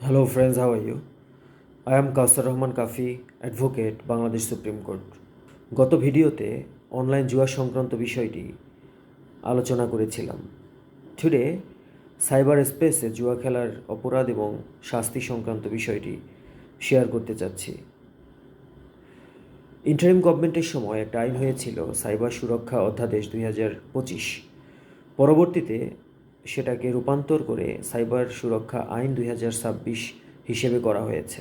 Hello friends, how are you? I am Kausar Rahman Kafi, advocate, Bangladesh Supreme Court. গত ভিডিওতে online জুয়া সংক্রান্ত বিষয়টি আলোচনা করেছিলাম। টুডে সাইবার স্পেসে জুয়া খেলার অপরাধ এবং শাস্তি সংক্রান্ত বিষয়টি শেয়ার করতে চাচ্ছি। ইন্টারিম গভর্নমেন্টের সময় একটা আইন হয়েছিল সাইবার সুরক্ষা অধ্যাদেশ 2025। পরবর্তীতে সেটাকে রূপান্তর করে সাইবার সুরক্ষা আইন 2026 হিসেবে করা হয়েছে।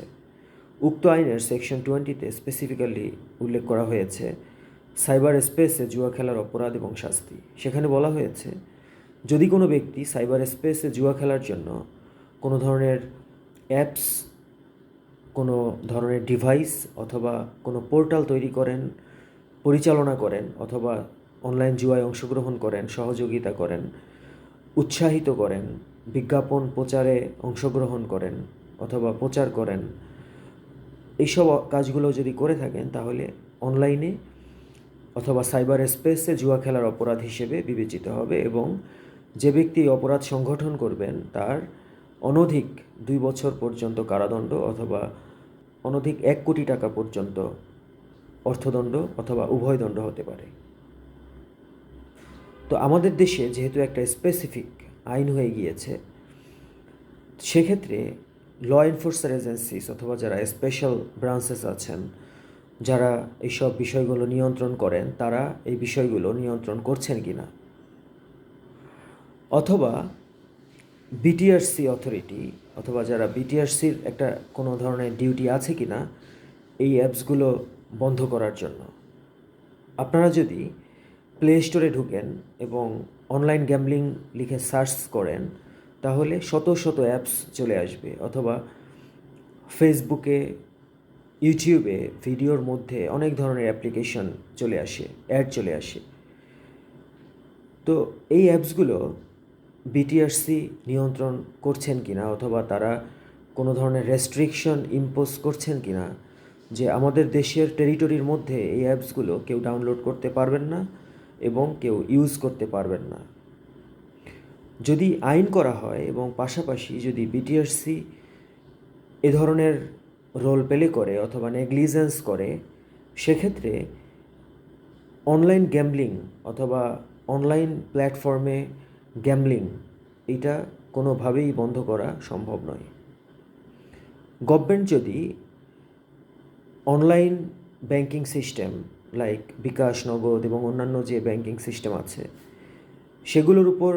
উক্ত আইনের সেকশন 20-তে স্পেসিফিক্যালি উল্লেখ করা হয়েছে সাইবার স্পেসে জুয়া খেলার অপরাধ এবং শাস্তি। সেখানে বলা হয়েছে যদি কোনো ব্যক্তি সাইবার স্পেসে জুয়া খেলার জন্য কোনো ধরনের অ্যাপস, কোনো ধরনের ডিভাইস অথবা কোনো পোর্টাল তৈরি করেন, পরিচালনা করেন অথবা অনলাইন জুয়ায় অংশগ্রহণ করেন, সহযোগিতা করেন, উৎসাহিত করেন, বিজ্ঞাপন প্রচারে অংশগ্রহণ করেন অথবা প্রচার করেন, এইসব কাজগুলো যদি করে থাকেন তাহলে অনলাইনে অথবা সাইবার স্পেসে জুয়া খেলার অপরাধ হিসেবে বিবেচিত হবে এবং যে ব্যক্তি অপরাধ সংগঠন করবেন তার অনধিক 2 বছর পর্যন্ত কারাদণ্ড অথবা অনধিক 1 কোটি টাকা পর্যন্ত অর্থদণ্ড অথবা উভয় দণ্ড হতে পারে। তো আমাদের দেশে যেহেতু একটা স্পেসিফিক আইন হয়ে গিয়েছে, সেক্ষেত্রে ল এনফোর্সার এজেন্সিস অথবা যারা স্পেশাল ব্রাঞ্চেস আছেন, যারা এইসব বিষয়গুলো নিয়ন্ত্রণ করেন, তারা এই বিষয়গুলো নিয়ন্ত্রণ করছেন কি না, অথবা বিটিআরসি অথরিটি অথবা যারা বিটিআরসির একটা কোনো ধরনের ডিউটি আছে কি না এই অ্যাপসগুলো বন্ধ করার জন্য। আপনারা যদি প্লে স্টোরে ঢুকেন এবং অনলাইন গ্যাম্বলিং লিখে সার্চ করেন তাহলে শত শত অ্যাপস চলে আসবে, অথবা ফেসবুকে, ইউটিউবে ভিডিওর মধ্যে অনেক ধরনের অ্যাপ্লিকেশন চলে আসে, অ্যাড চলে আসে। তো এই অ্যাপসগুলো বিটিআরসি নিয়ন্ত্রণ করছেন কি না অথবা তারা কোনো ধরনের রেস্ট্রিকশন ইম্পোজ করছেন কি না যে আমাদের দেশের টেরিটরির মধ্যে এই অ্যাপসগুলো কেউ ডাউনলোড করতে পারবেন না এবং কেউ ইউজ করতে পারবেন না। যদি আইন করা হয় এবং পাশাপাশি যদি বিটিআরসি এ ধরনের রোল প্লে করে অথবা নেগলিজেন্স করে, সেক্ষেত্রে অনলাইন গ্যাম্বলিং অথবা অনলাইন প্ল্যাটফর্মে গ্যাম্বলিং এটা কোনোভাবেই বন্ধ করা সম্ভব নয়। গভর্নমেন্ট যদি অনলাইন ব্যাংকিং সিস্টেম লাইক বিকাশ, নগদ এবং অন্যান্য যে ব্যাংকিং সিস্টেম আছে সেগুলোর উপর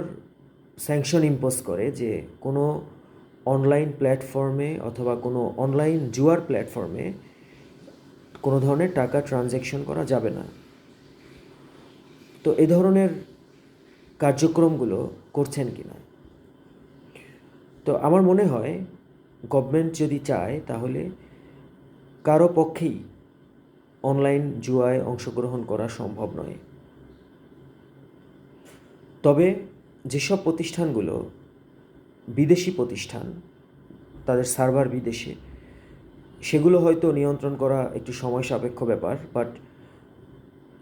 স্যাংশন ইম্পোজ করে যে কোনো অনলাইন প্ল্যাটফর্মে অথবা কোনো অনলাইন জুয়ার প্ল্যাটফর্মে কোনো ধরনের টাকা ট্রানজ্যাকশন করা যাবে না, তো এ ধরনের কার্যক্রমগুলো করছেন কি না। তো আমার মনে হয় গভর্নমেন্ট যদি চায় তাহলে কারো পক্ষেই অনলাইন জুয়ায় অংশগ্রহণ করা সম্ভব নয়। তবে যেসব প্রতিষ্ঠানগুলো বিদেশি প্রতিষ্ঠান, তাদের সার্ভার বিদেশে, সেগুলো হয়তো নিয়ন্ত্রণ করা একটু সময় সাপেক্ষ ব্যাপার, বাট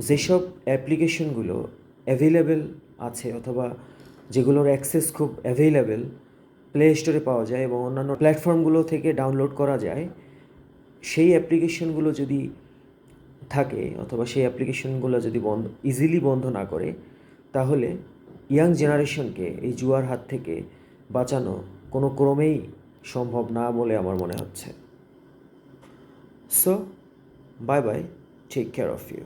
যেসব অ্যাপ্লিকেশনগুলো অ্যাভেলেবেল আছে অথবা যেগুলোর অ্যাক্সেস খুব অ্যাভেলেবেল, প্লে স্টোরে পাওয়া যায় এবং অন্যান্য প্ল্যাটফর্মগুলো থেকে ডাউনলোড করা যায়, সেই অ্যাপ্লিকেশনগুলো যদি থাকে অথবা সেই অ্যাপ্লিকেশনগুলো যদি ইজিলি বন্ধ না করে, তাহলে ইয়াং জেনারেশনকে এই জুয়ার হাত থেকে বাঁচানো কোনো ক্রমেই সম্ভব না বলে আমার মনে হচ্ছে। So bye bye, take care of you.